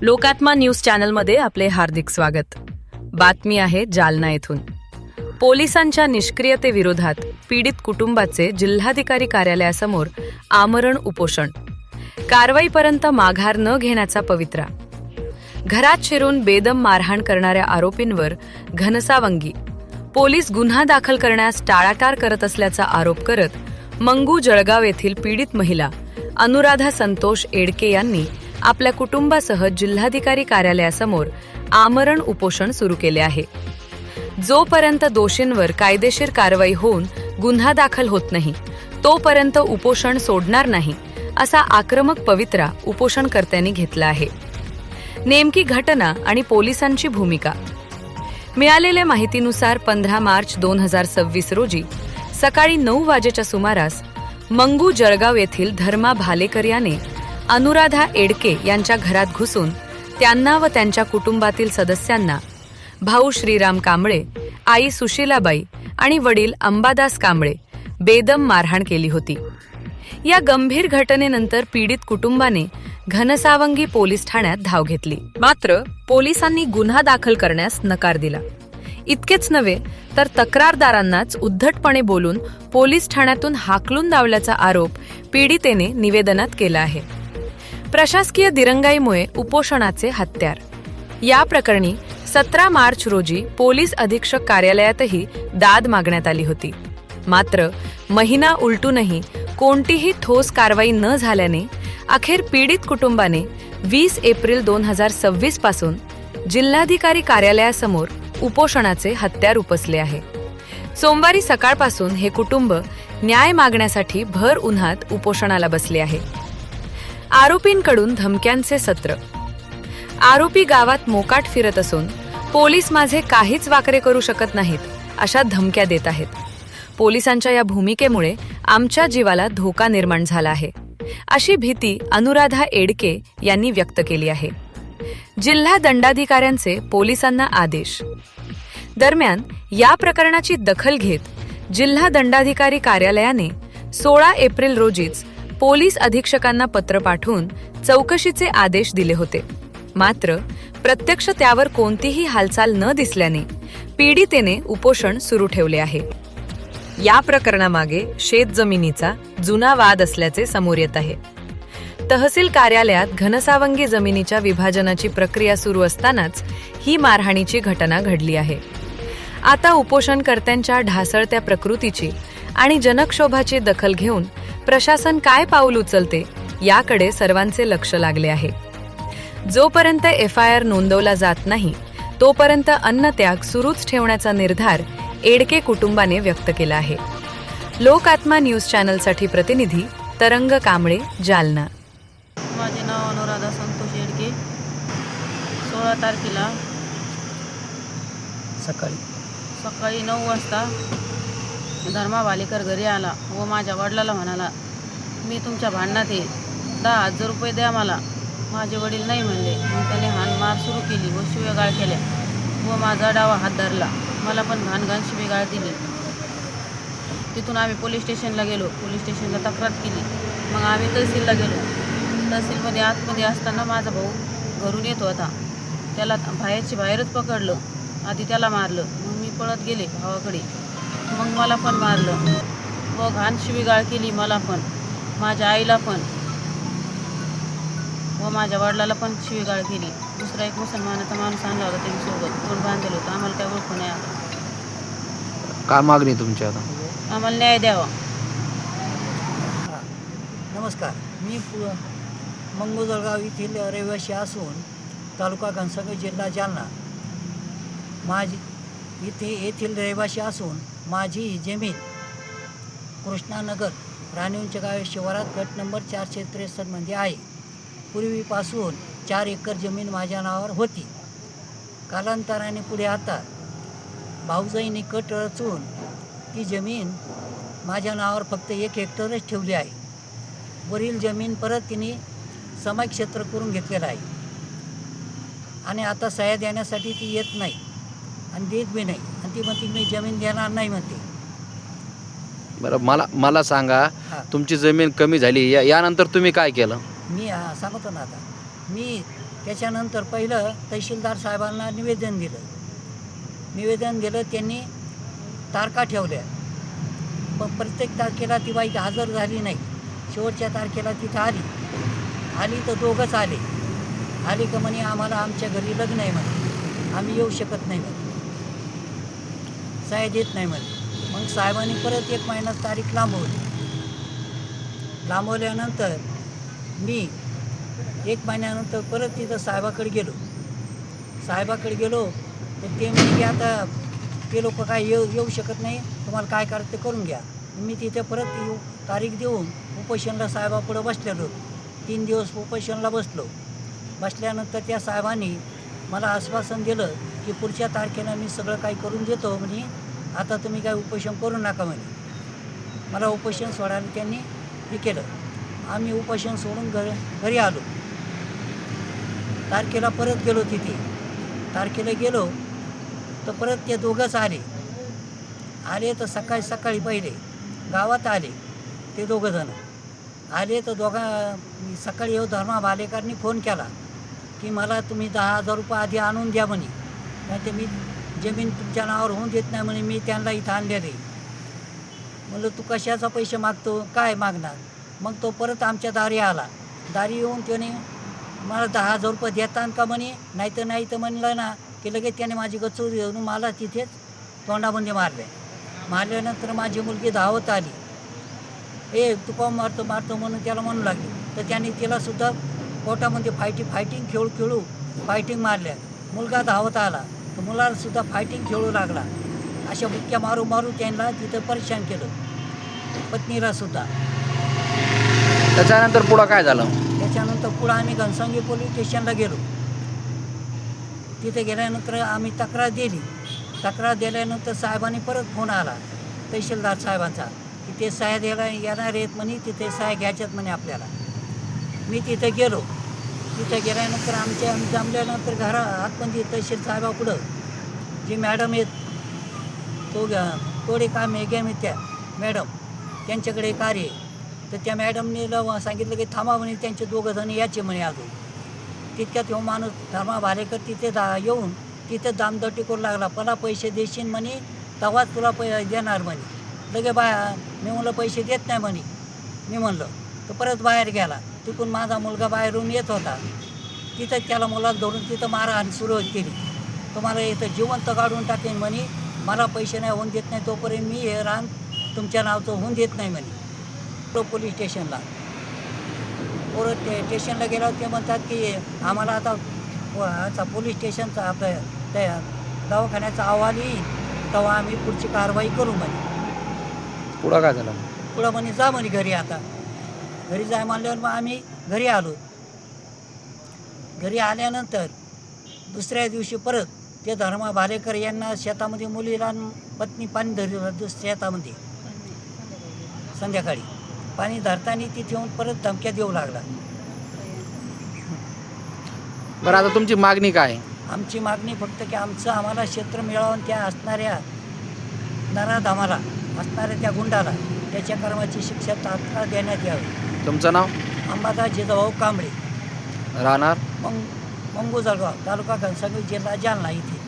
लोकात्मा news चॅनलमध्ये आपले हार्दिक स्वागत। बातमी आहे जालना येथून। पोलिसांच्या निष्क्रियतेविरोधात पीडित कुटुंबाचे जिल्हाधिकारी कार्यालयासमोर आमरण उपोषण। कारवाईपर्यंत माघार न घेण्याचा पवित्रा। घरात शिरून बेदम मारहाण करणाऱ्या आरोपींवर घनसावंगी। पोलीस गुन्हा दाखल करण्यास टाळाटाळ करत असल्याचा आरोप करत मंगू जळगाव येथील पीडित महिला अनुराधा संतोष एडके यांनी आपल्या कुटुंबासह जिल्हाधिकारी कार्यालयासमोर आमरण उपोषण सुरू केले आहे। जोपर्यंत दोषींवर कायदेशीर कारवाई होऊन गुन्हा दाखल होत नाही तोपर्यंत उपोषण सोडणार नाही असा आक्रमक पवित्रा उपोषणकर्त्यांनी घेतला आहे। नेमकी घटना आणि पोलिसांची भूमिका। मिळालेल्या माहितीनुसार 15 मार्च 2026 रोजी सकाळी 9 वाजेच्या सुमारास मंगू जळगाव येथील धर्मा भालेकर याने अनुराधा एडके यांच्या घरात घुसून त्यांना व त्यांच्या कुटुंबातील सदस्यांना भाऊ श्रीराम कांबळे, आई सुशीलाबाई आणि वडील अंबादास कांबळे बेदम मारहाण केली होती। या गंभीर घटनेनंतर पीडित कुटुंबाने घनसावंगी पोलीस ठाण्यात धाव घेतली, मात्र पोलिसांनी गुन्हा दाखल करण्यास नकार दिला। इतकेच नव्हे तर तक्रारदारांनाच उद्धटपणे बोलून पोलीस ठाण्यातून हाकलून लावल्याचा आरोप पीडितेने निवेदनात केला आहे। प्रशासकीय दिरंगाईमुळे उपोषणाचे हत्यार। या प्रकरणी 17 मार्च रोजी पोलीस अधीक्षक कार्यालयातही दाद मागण्यात आली होती, मात्र महिना उलटूनही कोणतीही ठोस कारवाई न झाल्याने अखेर पीडित कुटुंबाने 20 एप्रिल 2026 पासून जिल्हाधिकारी कार्यालयासमोर उपोषणाचे हत्यार उपसले आहे। सोमवारी सकाळपासून हे कुटुंब न्याय मागण्यासाठी भर उन्हात उपोषणाला बसले आहे। आरोपींकडून धमक्यांचे सत्र। आरोपी गावात मोकाट फिरत असून पोलीस माझे काहीच वाकरे करू शकत नाहीत अशा धमक्या देत आहेत। पोलिसांच्या या भूमिकेमुळे आमच्या जीवाला धोका निर्माण झाला आहे अशी भीती अनुराधा एडके यांनी व्यक्त केली आहे। जिल्हा दंडाधिकाऱ्यांचे पोलिसांना आदेश। दरम्यान या प्रकरणाची दखल घेत जिल्हा दंडाधिकारी कार्यालयाने 16 एप्रिल रोजीच पोलीस अधीक्षकांना पत्र पाठवून चौकशीचे आदेश दिले होते, मात्र प्रत्यक्ष त्यावर कोणतीही हालचाल न दिसल्याने पीडितेने उपोषण सुरू ठेवले आहे। या प्रकरणामागे शेतजमिनीचा जुना वाद असल्याचे समोर येत आहे। तहसील कार्यालयात घनसावंगी जमिनीच्या विभाजनाची प्रक्रिया सुरू असतानाच ही मारहाणीची घटना घडली आहे। आता उपोषणकर्त्यांच्या ढासळत्या प्रकृतीची आणि जनक्षोभाची दखल घेऊन प्रशासन काय पाऊल उचलते याकडे सर्वांचे लक्ष लागले आहे। जोपर्यंत FIR नोंदवला जात नाही तोपर्यंत अन्नत्याग सुरूच ठेवण्याचा निर्धार एडके कुटुंबाने व्यक्त केला आहे। लोकात्मा न्यूज चॅनलसाठी प्रतिनिधी तरंग कांबळे, जालना। माझे नाव अनुराधा संतोष एडके। 16 तारखेला सकाळी 9 वाजता धर्मा भालेकर घरी आला व माझ्या वडिलाला म्हणाला, मी तुमच्या भांडणात आहे, 10,000 रुपये द्या मला। माझे वडील नाही म्हणले। मग त्याने हाणमार सुरू केली व शिवेगाळ केल्या व माझा डावा हात धरला। मला पण घाण शिवेगाळ दिली। तिथून आम्ही पोलीस स्टेशनला गेलो। पोलीस स्टेशनला तक्रार केली। मग आम्ही तहसीलला गेलो। तहसीलमध्ये आतमध्ये असताना माझा भाऊ घरून येत होता, त्याला बाहेरच पकडलं। आधी त्याला मारलं, मग मी पळत गेले भावाकडे, मग मला पण मारलं व घाण शिवीगाळ केली मला पण, माझ्या आईला पण व माझ्या वडिलाला पण शिवीगाळ केली। दुसरा एक मुसलमानाचा माणूस आणला होता त्यांच्यासोबत, तोंड बांधलेलं होतं। आम्हाला काय ओळखू नाही आलं। काय मागणी तुमची आता? आम्हाला न्याय द्यावा। नमस्कार, मी मंगू जळगाव येथील रहिवासी असून तालुका घनसावंगी, जिल्हा जालना। येथील रहिवासी असून माझी ही जमीन कृष्णानगर राणींच्या गाव शिवारात गट नंबर 463 मध्ये आहे। पूर्वीपासून 4 एकर जमीन माझ्या नावावर होती। कालांतराने पुढे आता भाऊजाईंनी कट रचून ती जमीन माझ्या नावावर फक्त 1 हेक्टरच ठेवली आहे। वरील जमीन परत तिने समाजक्षेत्र करून घेतलेलं आहे आणि आता सह्या देण्यासाठी ती येत नाही आणि देत बी नाही, आणि ती म्हणते मी जमीन देणार नाही म्हणते। बरं, मला सांगा, तुमची जमीन कमी झाली यानंतर तुम्ही काय केलं? मी सांगतो ना, आता मी त्याच्यानंतर पहिलं तहसीलदार साहेबांना निवेदन दिलं. त्यांनी तारखा ठेवल्या, पण प्रत्येक तारखेला ती बाई हजर झाली नाही. शेवटच्या तारखेला तिथं आली तर दोघंच आले का म्हणे आम्हाला आमच्या घरी लग्न आहे म्हणे, आम्ही येऊ शकत नाही म्हणे, सह्या देत नाही म्हणे. मग साहेबांनी परत 1 महिना तारीख लांबवल्यानंतर मी 1 महिन्यानंतर परत तिथं साहेबाकडे गेलो तर ते म्हणे की आता ते लोक काय येऊ शकत नाही, तुम्हाला काय करायचं ते करून घ्या. मी तिथे परत तारीख देऊन उपोषणला साहेबापुढं बसलेलो. 3 दिवस उपोषणला बसल्यानंतर त्या साहेबांनी मला आश्वासन दिलं की पुढच्या तारखेला मी सगळं काही करून देतो म्हणे, आता तुम्ही काय उपोषण करू नका म्हणे. मला उपोषण सोडायला त्यांनी हे केलं. आम्ही उपोषण सोडून घरी आलो. तारखेला परत गेलो. तारखेला गेलो तर परत ते दोघंच आले तर सकाळी पहिले गावात आले. ते दोघंजणं आले तर सकाळी धर्मा भालेकरनी फोन केला की मला तुम्ही 10,000 रुपये आधी आणून द्या म्हणे, नाही ते मी जमीन तुमच्या नावावर होऊन देत नाही म्हणे. मी त्यांना इथं आणलेले. म्हणलं तू कशाचा पैसे मागतो, काय मागणार. मग तो परत आमच्या दारी येऊन त्याने मला 10,000 रुपये देतात का म्हणे, नाही तर म्हणलं ना की लगेच त्याने माझी गचूर घेऊन मला तिथेच तोंडामध्ये मारल्यानंतर माझी मुलगी धावत आली. तू का मारतो म्हणून त्याला म्हणू लागली. तर त्याने तिलासुद्धा पोटामध्ये फायटिंग मारल्या. मुलगा धावत आला तर मुलालासुद्धा फायटिंग खेळू लागला. अशा बुक्क्या मारू त्यांना तिथं परेशान केलं, पत्नीलासुद्धा. त्याच्यानंतर पुढं काय झालं? त्याच्यानंतर पुढं आम्ही घनसावंगी पोलीस स्टेशनला गेलो. तिथे गेल्यानंतर आम्ही तक्रार दिल्यानंतर साहेबांनी परत फोन आला तहसीलदार साहेबांचा की ते सह्या द्यायला येणार आहेत म्हणे, तिथे सह्या घ्यायच्यात म्हणे आपल्याला. मी तिथे गेल्यानंतर आम्ही जमल्यानंतर आतमध्ये तहसील साहेबापुढं जे मॅडम आहेत थोडे काम आहे त्या मॅडम, त्यांच्याकडे कार्य आहे. तर त्या मॅडमने सांगितलं की थांबा म्हणे, त्यांचे 2 जण याचे म्हणे अजून. तितक्यात तो माणूस धर्मा भालेकर तिथे येऊन तिथे दामदटी करू लागला. मला पैसे देशील म्हणे तेव्हाच तुला देणार म्हणे. लगे मी म्हणलं पैसे देत नाही म्हणे. मी म्हणलं तर परत बाहेर गेला. तिकडून माझा मुलगा बाहेरून येत होता. तिथं त्याला मुलाला धरून तिथं मारहाण सुरुवात केली. तुम्हाला इथं जिवंत काढून टाकेन म्हणे, मला पैसे नाही होऊन देत नाही तोपर्यंत मी हे रान तुमच्या नावचं होऊन देत नाही म्हणे. तो पोलीस स्टेशनला स्टेशनला गेल्यावर ते म्हणतात की आम्हाला आता पोलीस स्टेशनचा आपल्या त्या दवाखान्याचा अहवाल येईल तेव्हा आम्ही पुढची कारवाई करू म्हणे. पुढं काय झालं? पुढं म्हणे जा म्हणे घरी. आता घरी जाय म्हणल्यावर मग आम्ही घरी आलो. घरी आल्यानंतर दुसऱ्या दिवशी परत ते धर्मा भालेकर यांना शेतामध्ये मुलीला पत्नी पाणी धरलं शेतामध्ये. संध्याकाळी पाणी धरताना तिथे येऊन परत धमक्या देऊ लागला. बरं, आता तुमची मागणी काय? आमची मागणी फक्त की आम्हाला क्षेत्र मिळावून त्या असणाऱ्या नराधमाला असणाऱ्या त्या गुंडाला त्याच्या कर्माची शिक्षा तात्काळ देण्यात यावी. तुमचं नाव? अंबादास जिजाभाऊ कांबळे, राहणार मंगू जळगाव, तालुका घनसावंगी, जिल्हा जालना इथे.